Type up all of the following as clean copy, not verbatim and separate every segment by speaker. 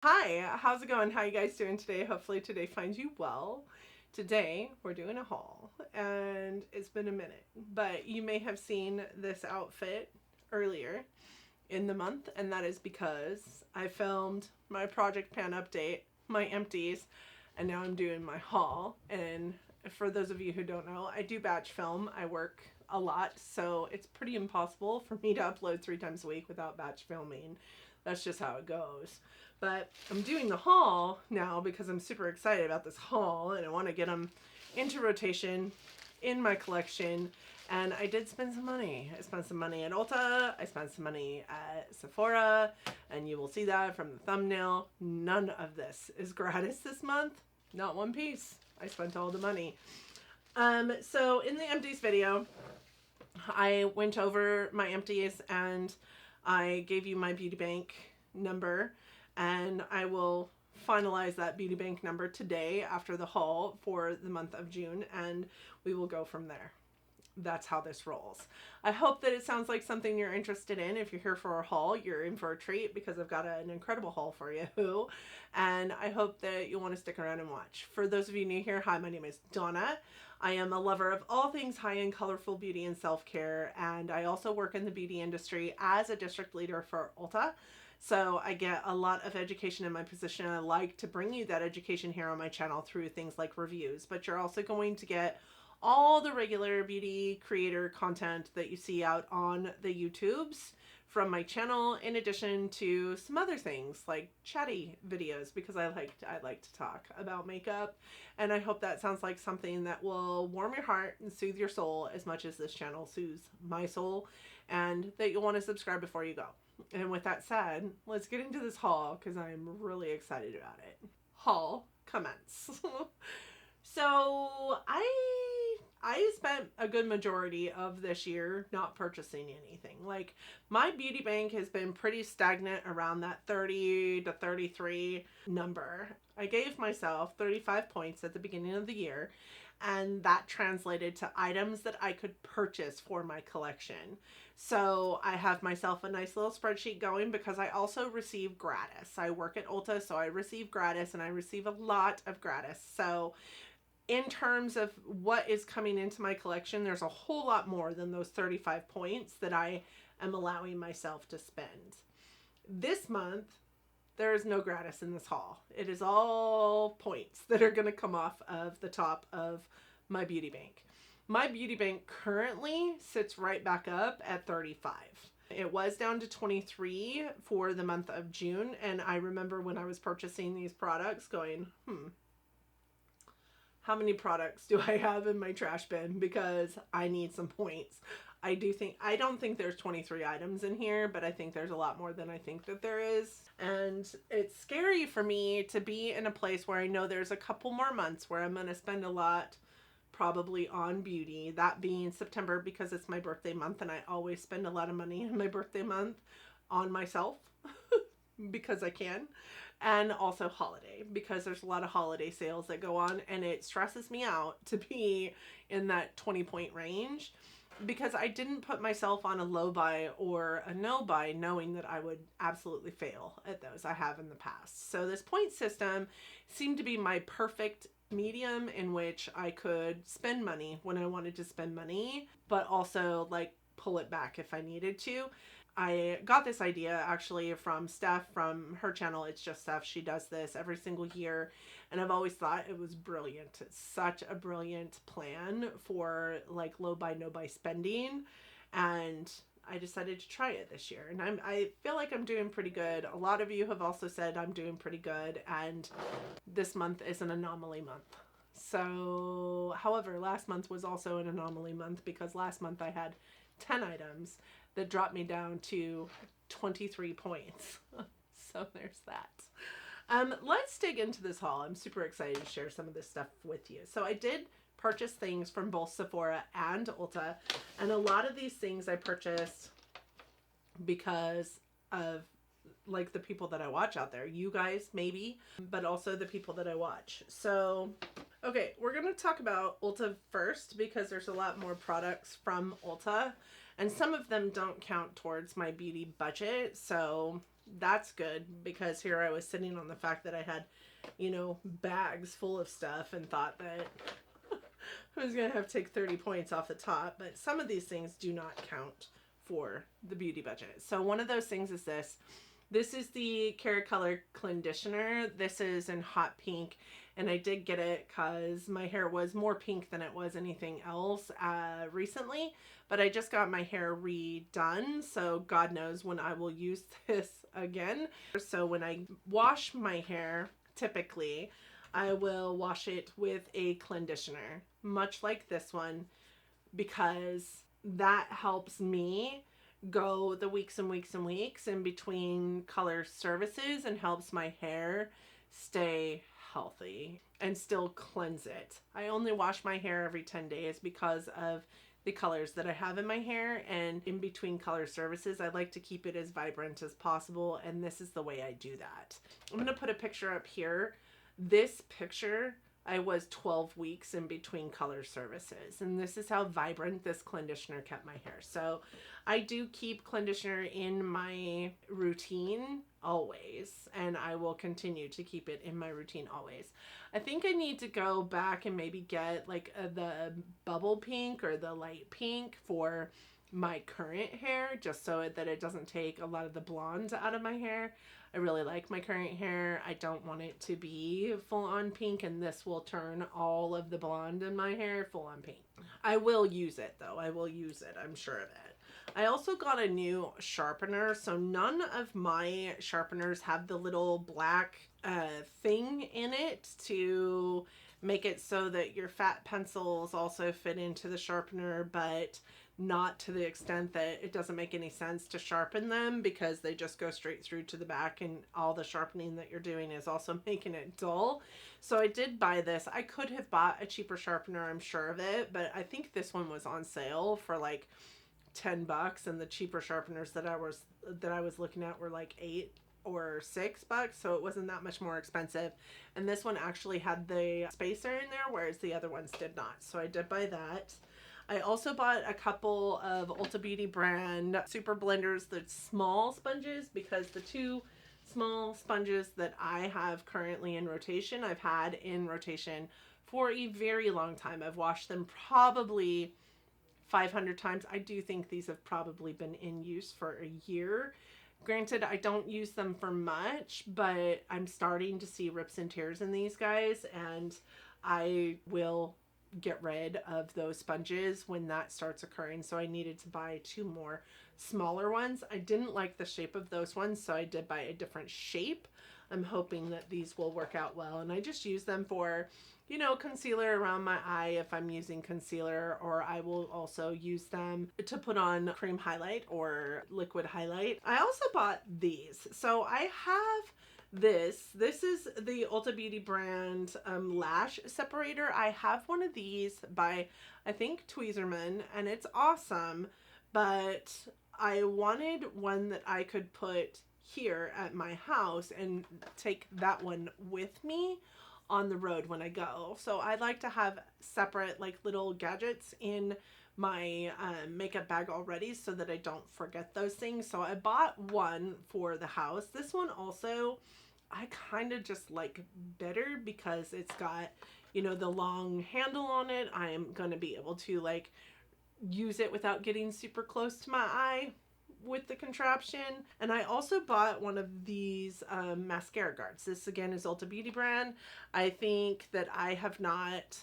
Speaker 1: Hi, how's it going? How you guys doing today? Hopefully today finds you well. Today we're doing a haul and it's been a minute, but you may have seen this outfit earlier in the month, and that is because I filmed my project pan update, my empties, and now I'm doing my haul. And for those of you who don't know, I do batch film. I work a lot, so it's pretty impossible for me to upload 3 times a week without batch filming. That's just how it goes. But I'm doing the haul now because I'm super excited about this haul and I want to get them into rotation in my collection. And I did spend some money. I spent some money at Ulta. I spent some money at Sephora. And you will see that from the thumbnail. None of this is gratis this month. Not one piece. I spent all the money. So in the empties video, I went over my empties and I gave you my beauty bank number, and I will finalize that beauty bank number today after the haul for the month of June, and we will go from there. That's how this rolls. I hope that it sounds like something you're interested in. If you're here for a haul, you're in for a treat because I've got an incredible haul for you. And I hope that you'll want to stick around and watch. For those of you new here, hi, my name is Donna. I am a lover of all things high-end, colorful beauty and self-care. And I also work in the beauty industry as a district leader for Ulta. So I get a lot of education in my position. I like to bring you that education here on my channel through things like reviews. But you're also going to get all the regular beauty creator content that you see out on the YouTubes from my channel, in addition to some other things like chatty videos, because I like to talk about makeup, and I hope that sounds like something that will warm your heart and soothe your soul as much as this channel soothes my soul, and that you'll want to subscribe before you go. And with that said, let's get into this haul because I'm really excited about it. Haul commence. So I spent a good majority of this year not purchasing anything. Like, my beauty bank has been pretty stagnant around that 30 to 33 number. I gave myself 35 points at the beginning of the year, and that translated to items that I could purchase for my collection. So I have myself a nice little spreadsheet going because I also receive gratis. I work at Ulta, so I receive gratis, and I receive a lot of gratis. So in terms of what is coming into my collection, there's a whole lot more than those 35 points that I am allowing myself to spend. This month, there is no gratis in this haul. It is all points that are going to come off of the top of my beauty bank. My beauty bank currently sits right back up at 35. It was down to 23 for the month of June, and I remember when I was purchasing these products going, how many products do I have in my trash bin because I need some points. I don't think there's 23 items in here, but I think there's a lot more than I think that there is. And it's scary for me to be in a place where I know there's a couple more months where I'm going to spend a lot probably on beauty, that being September because it's my birthday month and I always spend a lot of money in my birthday month on myself because I can. And also holiday, because there's a lot of holiday sales that go on, and it stresses me out to be in that 20-point range because I didn't put myself on a low buy or a no buy knowing that I would absolutely fail at those. I have in the past. So this point system seemed to be my perfect medium in which I could spend money when I wanted to spend money, but also like pull it back if I needed to. I got this idea actually from Steph from her channel. It's Just Steph. She does this every single year, and I've always thought it was brilliant. It's such a brilliant plan for like low buy, no buy spending, and I decided to try it this year, and I feel like I'm doing pretty good. A lot of you have also said I'm doing pretty good, and this month is an anomaly month. So, however, last month was also an anomaly month because last month I had 10 items that dropped me down to 23 points. So there's that. Let's dig into this haul. I'm super excited to share some of this stuff with you. So I did purchase things from both Sephora and Ulta, and a lot of these things I purchased because of like the people that I watch out there. You guys maybe, but also the people that I watch. So okay, we're going to talk about Ulta first because there's a lot more products from Ulta, and some of them don't count towards my beauty budget. So that's good, because here I was sitting on the fact that I had, you know, bags full of stuff and thought that I was going to have to take 30 points off the top. But some of these things do not count for the beauty budget. So one of those things is this. This is the Care Color Conditioner. This is in hot pink, and I did get it because my hair was more pink than it was anything else recently, but I just got my hair redone, so God knows when I will use this again. So when I wash my hair, typically, I will wash it with a conditioner, much like this one, because that helps me go the weeks and weeks and weeks in between color services and helps my hair stay healthy and still cleanse it. I only wash my hair every 10 days because of the colors that I have in my hair, and in between color services I like to keep it as vibrant as possible, and this is the way I do that. I'm going to put a picture up here. This picture, I was 12 weeks in between color services, and this is how vibrant this conditioner kept my hair. So I do keep conditioner in my routine always, and I will continue to keep it in my routine always. I think I need to go back and maybe get like the bubble pink or the light pink for my current hair, just so that it doesn't take a lot of the blonde out of my hair. I really like my current hair. I don't want it to be full on pink, and this will turn all of the blonde in my hair full on pink. I will use it though. I will use it. I'm sure of it. I also got a new sharpener. So none of my sharpeners have the little black thing in it to make it so that your fat pencils also fit into the sharpener, but not to the extent that it doesn't make any sense to sharpen them, because they just go straight through to the back, and all the sharpening that you're doing is also making it dull. So I did buy this. I could have bought a cheaper sharpener, I'm sure of it, but I think this one was on sale for like $10, and the cheaper sharpeners that I was looking at were like $8 or $6, so it wasn't that much more expensive. And this one actually had the spacer in there, whereas the other ones did not. So I did buy that. I also bought a couple of Ulta Beauty brand super blenders, the small sponges, because the two small sponges that I have currently in rotation, I've had in rotation for a very long time. I've washed them probably 500 times. I do think these have probably been in use for a year. Granted, I don't use them for much, but I'm starting to see rips and tears in these guys, and I will get rid of those sponges when that starts occurring. So I needed to buy two more smaller ones. I didn't like the shape of those ones, so I did buy a different shape. I'm hoping that these will work out well, and I just use them for, you know, concealer around my eye if I'm using concealer, or I will also use them to put on cream highlight or liquid highlight. I also bought these. So I have this is the Ulta Beauty brand Lash Separator. I have one of these by, I think, Tweezerman, and it's awesome, but I wanted one that I could put here at my house and take that one with me on the road when I go. So I like to have separate like little gadgets in my makeup bag already, so that I don't forget those things. So I bought one for the house. This one also I kind of just like better because it's got, you know, the long handle on it. I am going to be able to like use it without getting super close to my eye with the contraption. And I also bought one of these Mascara Guards. This again is Ulta Beauty brand. I think that I have not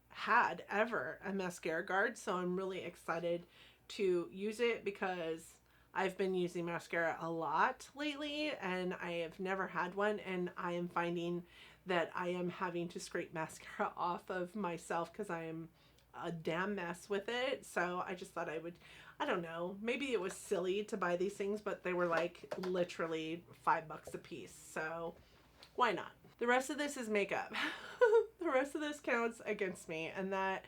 Speaker 1: had ever a Mascara Guard, so I'm really excited to use it because I've been using mascara a lot lately and I have never had one, and I am finding that I am having to scrape mascara off of myself because I am a damn mess with it. So I just thought I would, I don't know, maybe it was silly to buy these things, but they were like literally $5 a piece, so why not? The rest of this is makeup. The rest of this counts against me, and that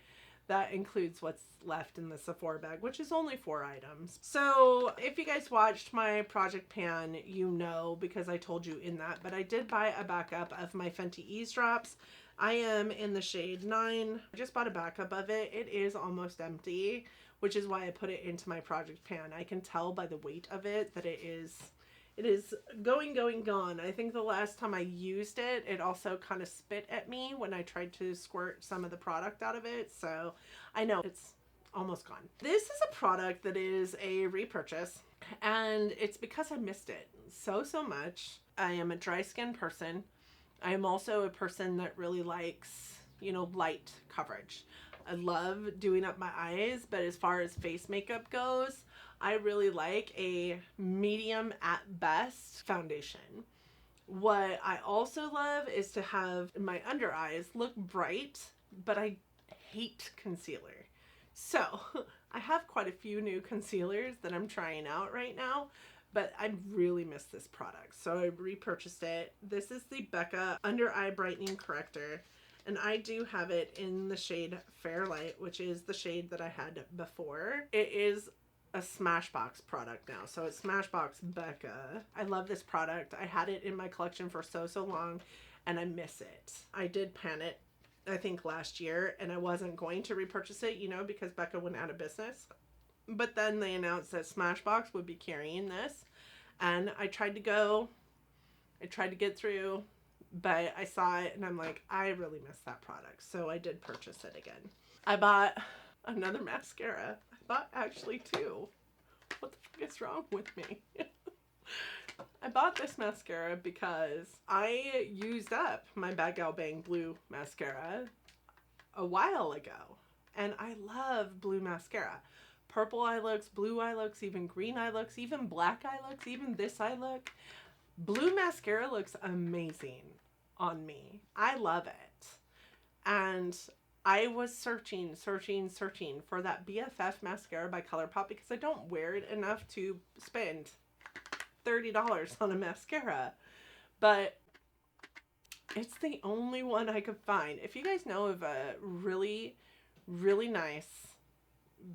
Speaker 1: includes what's left in the Sephora bag, which is only 4 items. So if you guys watched my project pan, you know, because I told you in that, but I did buy a backup of my Fenty Eavesdrops. I am in the shade 9. I just bought a backup of it. It is almost empty, which is why I put it into my project pan. I can tell by the weight of it that it is It is gone. I think the last time I used it, it also kind of spit at me when I tried to squirt some of the product out of it. So I know it's almost gone. This is a product that is a repurchase, and it's because I missed it so much. I am a dry skin person. I am also a person that really likes, you know, light coverage. I love doing up my eyes, but as far as face makeup goes, I really like a medium at best foundation. What I also love is to have my under eyes look bright, but I hate concealer. So I have quite a few new concealers that I'm trying out right now, but I really miss this product. So I repurchased it. This is the Becca Under Eye Brightening Corrector. And I do have it in the shade Fairlight, which is the shade that I had before. It is a Smashbox product now. So it's Smashbox Becca. I love this product. I had it in my collection for so long, and I miss it. I did pan it, I think, last year, and I wasn't going to repurchase it, you know, because Becca went out of business. But then they announced that Smashbox would be carrying this, and I tried to get through, but I saw it and I'm like, I really miss that product. So I did purchase it again. I bought another mascara. I bought actually two. What the fuck is wrong with me? I bought this mascara because I used up my Bad Gal Bang blue mascara a while ago. And I love blue mascara. Purple eye looks, blue eye looks, even green eye looks, even black eye looks, even this eye look. Blue mascara looks amazing on me. I love it. And I was searching for that BFF mascara by ColourPop because I don't wear it enough to spend $30 on a mascara. But it's the only one I could find. If you guys know of a really nice,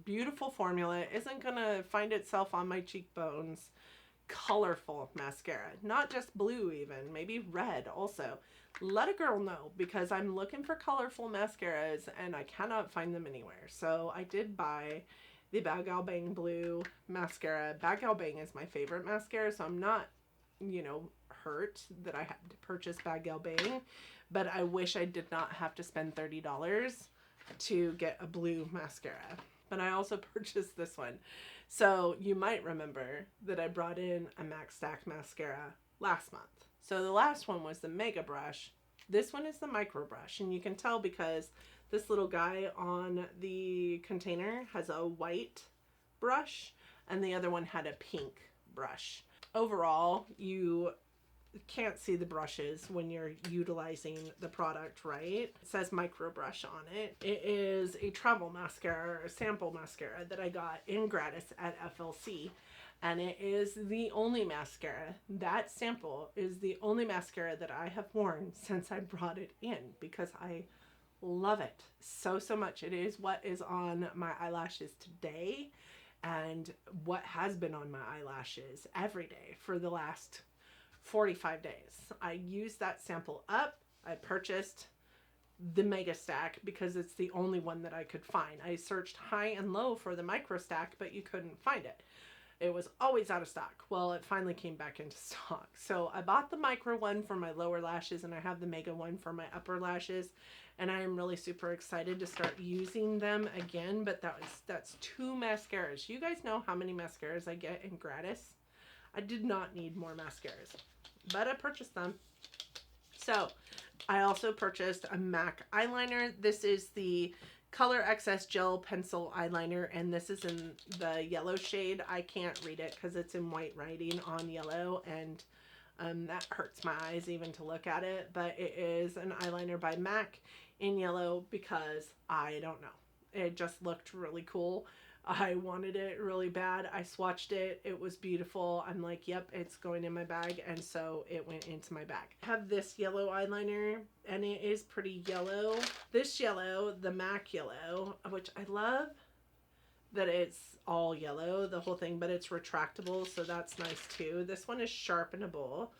Speaker 1: beautiful formula, isn't gonna find itself on my cheekbones, colorful mascara, not just blue, even maybe red also, let a girl know, because I'm looking for colorful mascaras and I cannot find them anywhere. So I did buy the Bad Gal Bang blue mascara. Bad Gal Bang is my favorite mascara, so I'm not, you know, hurt that I had to purchase Bad Gal Bang, but I wish I did not have to spend $30 to get a blue mascara. But I also purchased this one. So you might remember that I brought in a MAC Stack mascara last month. So the last one was the Mega Brush. This one is the Micro Brush, and you can tell because this little guy on the container has a white brush and the other one had a pink brush. Overall, you can't see the brushes when you're utilizing the product, right? It says Micro Brush on it. It is a travel mascara, or a sample mascara that I got in gratis at FLC. And it is the only mascara. That sample is the only mascara that I have worn since I brought it in because I love it so much. It is what is on my eyelashes today and what has been on my eyelashes every day for the last 45 days. I used that sample up. I purchased the Mega Stack because it's the only one that I could find. I searched high and low for the Micro Stack, but you couldn't find it. It was always out of stock. Well, it finally came back into stock. So I bought the micro one for my lower lashes and I have the mega one for my upper lashes. And I am really super excited to start using them again. But that's 2 mascaras. You guys know how many mascaras I get in gratis? I did not need more mascaras, but I purchased them. So I also purchased a MAC eyeliner. This is the Color XS Gel Pencil Eyeliner, and this is in the yellow shade. I can't read it because it's in white writing on yellow, and that hurts my eyes even to look at it. But it is an eyeliner by MAC in yellow because I don't know. It just looked really cool. I wanted it really bad. I swatched it. It was beautiful. I'm like, yep, it's going in my bag. And so it went into my bag. I have this yellow eyeliner and it is pretty yellow. This yellow, the MAC yellow, which I love that it's all yellow, the whole thing, but it's retractable. So that's nice too. This one is sharpenable.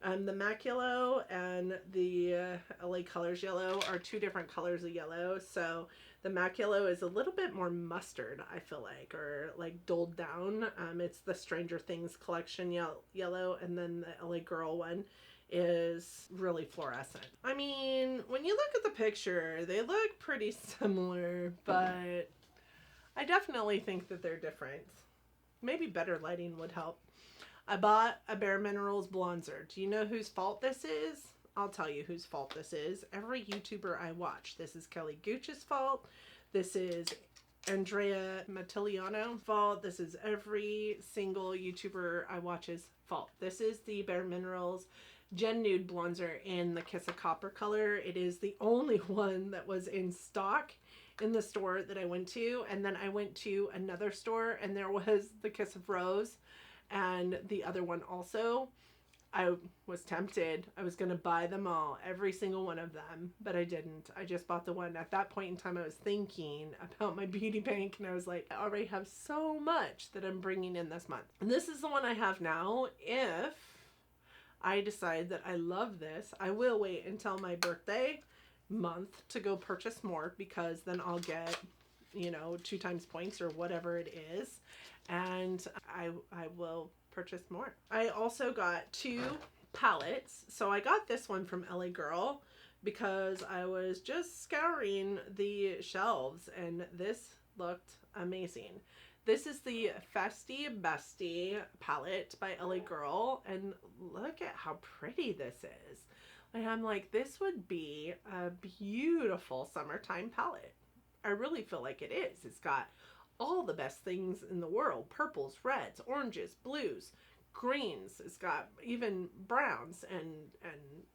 Speaker 1: The MAC yellow and the LA Colors yellow are two different colors of yellow. So the MAC yellow is a little bit more mustard, I feel like, or like dulled down. It's the Stranger Things collection yellow, and then the LA Girl one is really fluorescent. I mean, when you look at the picture, they look pretty similar, but I definitely think that they're different. Maybe better lighting would help. I bought a Bareminerals bronzer. Do you know whose fault this is? I'll tell you whose fault this is. Every YouTuber I watch. This is Kelly Gooch's fault. This is Andrea Mattiliano's fault. This is every single YouTuber I watch's fault. This is the Bareminerals Gen Nude bronzer in the Kiss of Copper color. It is the only one that was in stock in the store that I went to. And then I went to another store and there was the Kiss of Rose and the other one also. I was tempted. I was going to buy them all, every single one of them, but I didn't. I just bought the one. At that point in time, I was thinking about my beauty bank, and I was like, I already have so much that I'm bringing in this month. And this is the one I have now. If I decide that I love this, I will wait until my birthday month to go purchase more, because then I'll get, you know, 2 times points or whatever it is, and I will purchase more. I also got 2 palettes. So I got this one from LA Girl because I was just scouring the shelves and this looked amazing. This is the Festy Bestie palette by LA Girl, and look at how pretty this is. And I'm like, this would be a beautiful summertime palette. I really feel like it is. It's got all the best things in the world: purples, reds, oranges, blues, greens. It's got even browns and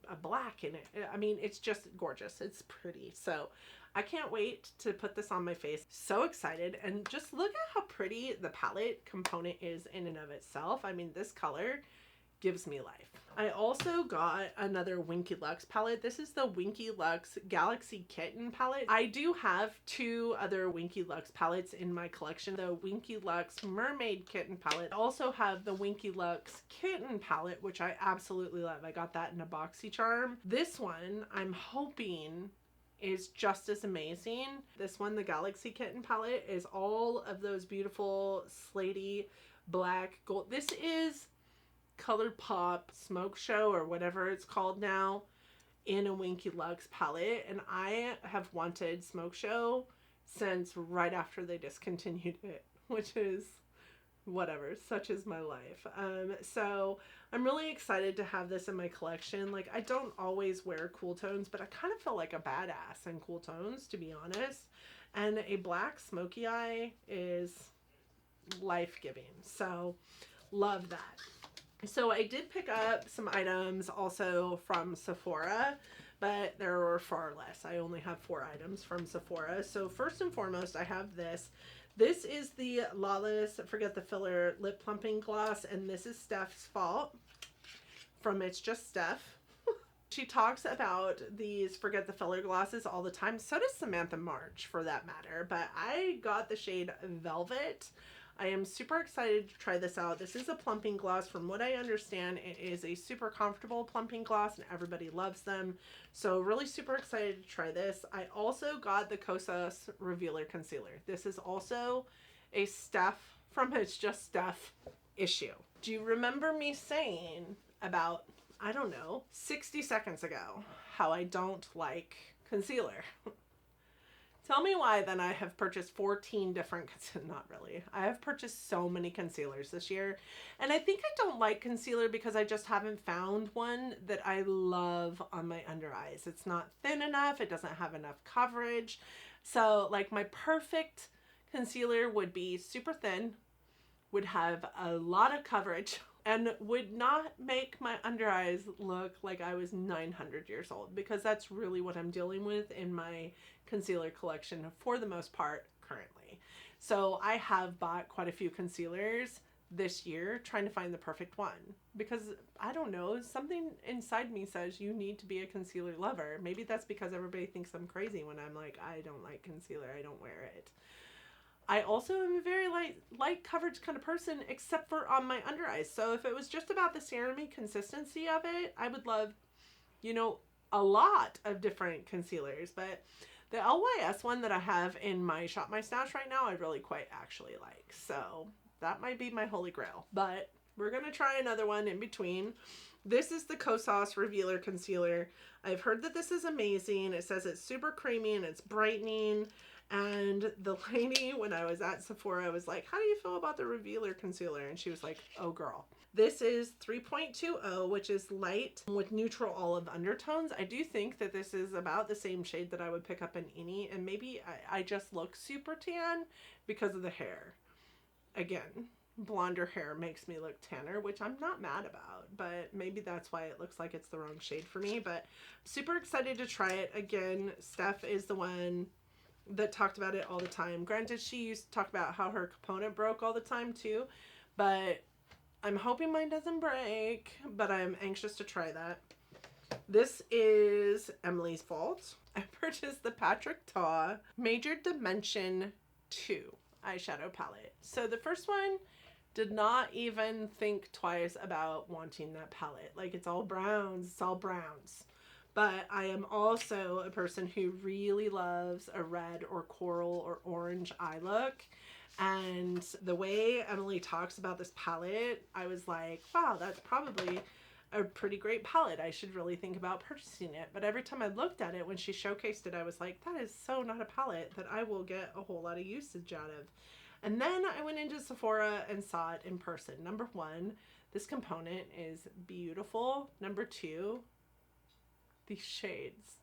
Speaker 1: a black in it. I mean, it's just gorgeous. It's pretty. So I can't wait to put this on my face. So excited. And just look at how pretty the palette component is in and of itself. I mean, this color gives me life. I also got another Winky Luxe palette. This is the Winky Luxe Galaxy Kitten palette. I do have 2 other Winky Luxe palettes in my collection. The Winky Luxe Mermaid Kitten palette. I also have the Winky Luxe Kitten palette, which I absolutely love. I got that in a BoxyCharm. This one, I'm hoping, is just as amazing. This one, the Galaxy Kitten palette, is all of those beautiful slatey black gold. This is ColourPop Smoke Show or whatever it's called now in a Winky Luxe palette, and I have wanted Smoke Show since right after they discontinued it, which is whatever, such is my life. So I'm really excited to have this in my collection. Like, I don't always wear cool tones, but I kind of feel like a badass in cool tones, to be honest, and a black smoky eye is life-giving. So love that. So I did pick up some items also from Sephora, but there were far less. I only have 4 items from Sephora. So first and foremost, I have this. This is the Lawless Forget the Filler Lip Plumping Gloss, and this is Steph's fault from It's Just Steph. She talks about these Forget the Filler glosses all the time. So does Samantha March, for that matter. But I got the shade Velvet. I am super excited to try this out. This is a plumping gloss. From what I understand, it is a super comfortable plumping gloss and everybody loves them. So really super excited to try this. I also got the Cosas Revealer Concealer. This is also a Steph from It's Just Steph issue. Do you remember me saying about, I don't know, 60 seconds ago, how I don't like concealer? Tell me why then I have purchased 14 different, not really. I have purchased so many concealers this year. And I think I don't like concealer because I just haven't found one that I love on my under eyes. It's not thin enough. It doesn't have enough coverage. So like my perfect concealer would be super thin, would have a lot of coverage, and would not make my under eyes look like I was 900 years old, because that's really what I'm dealing with in my concealer collection for the most part currently. So I have bought quite a few concealers this year trying to find the perfect one, because I don't know, something inside me says you need to be a concealer lover. Maybe that's because everybody thinks I'm crazy when I'm like, I don't like concealer, I don't wear it. I also am a very light coverage kind of person, except for on my under eyes. So if it was just about the serum-y consistency of it, I would love, you know, a lot of different concealers. But the LYS one that I have in my Shop My Stash right now, I really quite actually like. So that might be my holy grail. But we're going to try another one in between. This is the Cosas Revealer Concealer. I've heard that this is amazing. It says it's super creamy and it's brightening. And the lady, when I was at Sephora, I was like, how do you feel about the Revealer Concealer? And she was like, oh girl. This is 3.20, which is light with neutral olive undertones. I do think that this is about the same shade that I would pick up in any, and maybe I just look super tan because of the hair. Again, blonder hair makes me look tanner, which I'm not mad about, but maybe that's why it looks like it's the wrong shade for me. But super excited to try it. Again, Steph is the one that talked about it all the time. Granted, she used to talk about how her component broke all the time too, but I'm hoping mine doesn't break, but I'm anxious to try that. This is Emily's fault. I purchased the Patrick Ta Major Dimension 2 eyeshadow palette. So the first one, did not even think twice about wanting that palette. Like, it's all browns, it's all browns. But I am also a person who really loves a red or coral or orange eye look. And the way Emily talks about this palette, I was like, wow, that's probably a pretty great palette. I should really think about purchasing it. But every time I looked at it, when she showcased it, I was like, that is so not a palette that I will get a whole lot of usage out of. And then I went into Sephora and saw it in person. Number one, this component is beautiful. Number two, these shades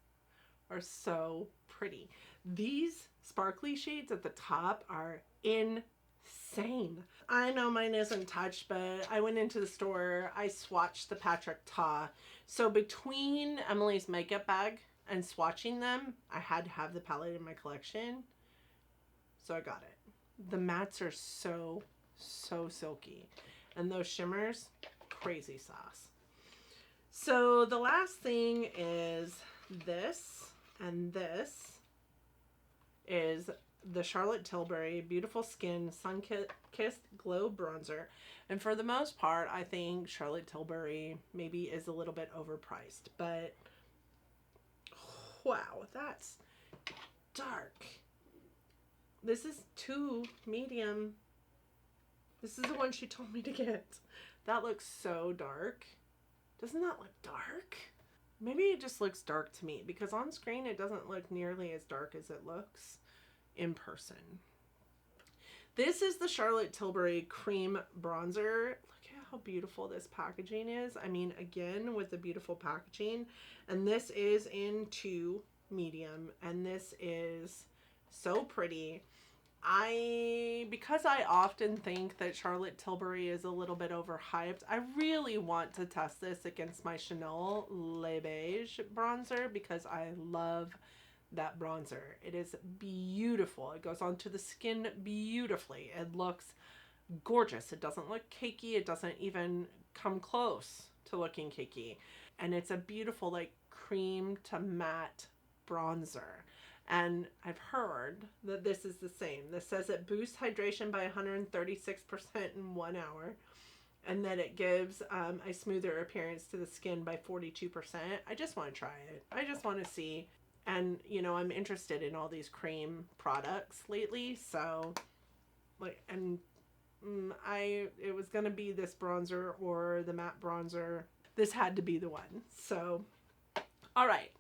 Speaker 1: are so pretty. These sparkly shades at the top are insane. I know mine isn't touched, but I went into the store, I swatched the Patrick Ta. So between Emily's makeup bag and swatching them, I had to have the palette in my collection. So I got it. The mattes are so silky. And those shimmers, crazy sauce. So the last thing is this, and this is the Charlotte Tilbury Beautiful Skin Sun-Kissed Glow Bronzer. And for the most part, I think Charlotte Tilbury maybe is a little bit overpriced, but wow, that's dark. This is 2 medium. This is the one she told me to get. That looks so dark. Doesn't that look dark? Maybe it just looks dark to me, because on screen it doesn't look nearly as dark as it looks in person. This is the Charlotte Tilbury Cream Bronzer. Look at how beautiful this packaging is. I mean, again, with the beautiful packaging. And this is in 2 medium. And this is so pretty. Because I often think that Charlotte Tilbury is a little bit overhyped, I really want to test this against my Chanel Le Beige bronzer, because I love that bronzer. It is beautiful. It goes onto the skin beautifully. It looks gorgeous. It doesn't look cakey. It doesn't even come close to looking cakey. And it's a beautiful, like, cream to matte bronzer. And I've heard that this is the same. This says it boosts hydration by 136% in 1 hour, and that it gives a smoother appearance to the skin by 42%. I just want to try it. I just want to see. And, you know, I'm interested in all these cream products lately. So, like, and it was going to be this bronzer or the matte bronzer. This had to be the one. So, all right.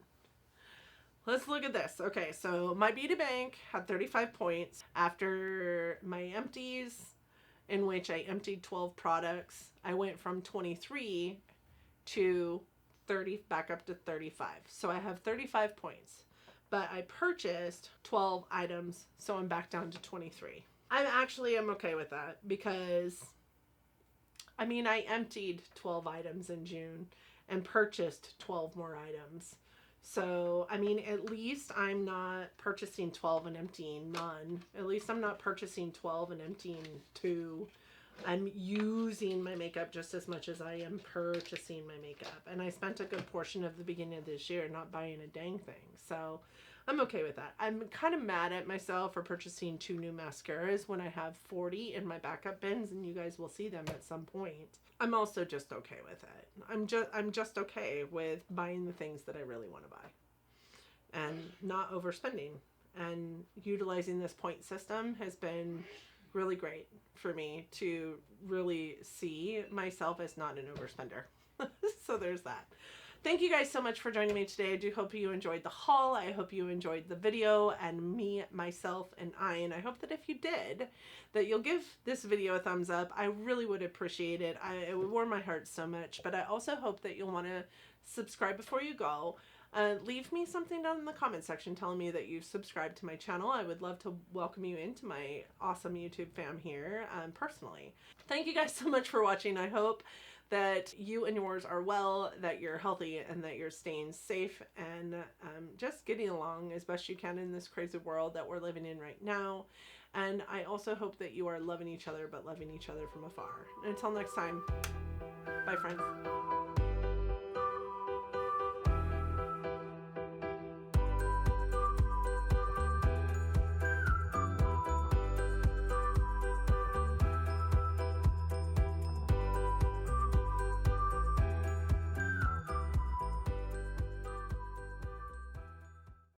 Speaker 1: Let's look at this. Okay, so my beauty bank had 35 points. After my empties, in which I emptied 12 products, I went from 23 to 30, back up to 35. So I have 35 points. But I purchased 12 items, so I'm back down to 23. I'm okay with that, because, I mean, I emptied 12 items in June and purchased 12 more items. So, I mean, at least I'm not purchasing 12 and emptying none. At least I'm not purchasing 12 and emptying 2. I'm using my makeup just as much as I am purchasing my makeup. And I spent a good portion of the beginning of this year not buying a dang thing. So I'm okay with that. I'm kind of mad at myself for purchasing 2 new mascaras when I have 40 in my backup bins, and you guys will see them at some point. I'm also just okay with it. I'm just okay with buying the things that I really want to buy and not overspending. And utilizing this point system has been really great for me to really see myself as not an overspender. So there's that. Thank you guys so much for joining me today. I do hope you enjoyed the haul. I hope you enjoyed the video and me, myself, and I. And I hope that if you did, that you'll give this video a thumbs up. I really would appreciate it. It would warm my heart so much. But I also hope that you'll want to subscribe before you go. Leave me something down in the comment section telling me that you've subscribed to my channel. I would love to welcome you into my awesome YouTube fam here personally. Thank you guys so much for watching. I hope that you and yours are well, that you're healthy, and that you're staying safe and just getting along as best you can in this crazy world that we're living in right now. And I also hope that you are loving each other, but loving each other from afar. And until next time, bye friends.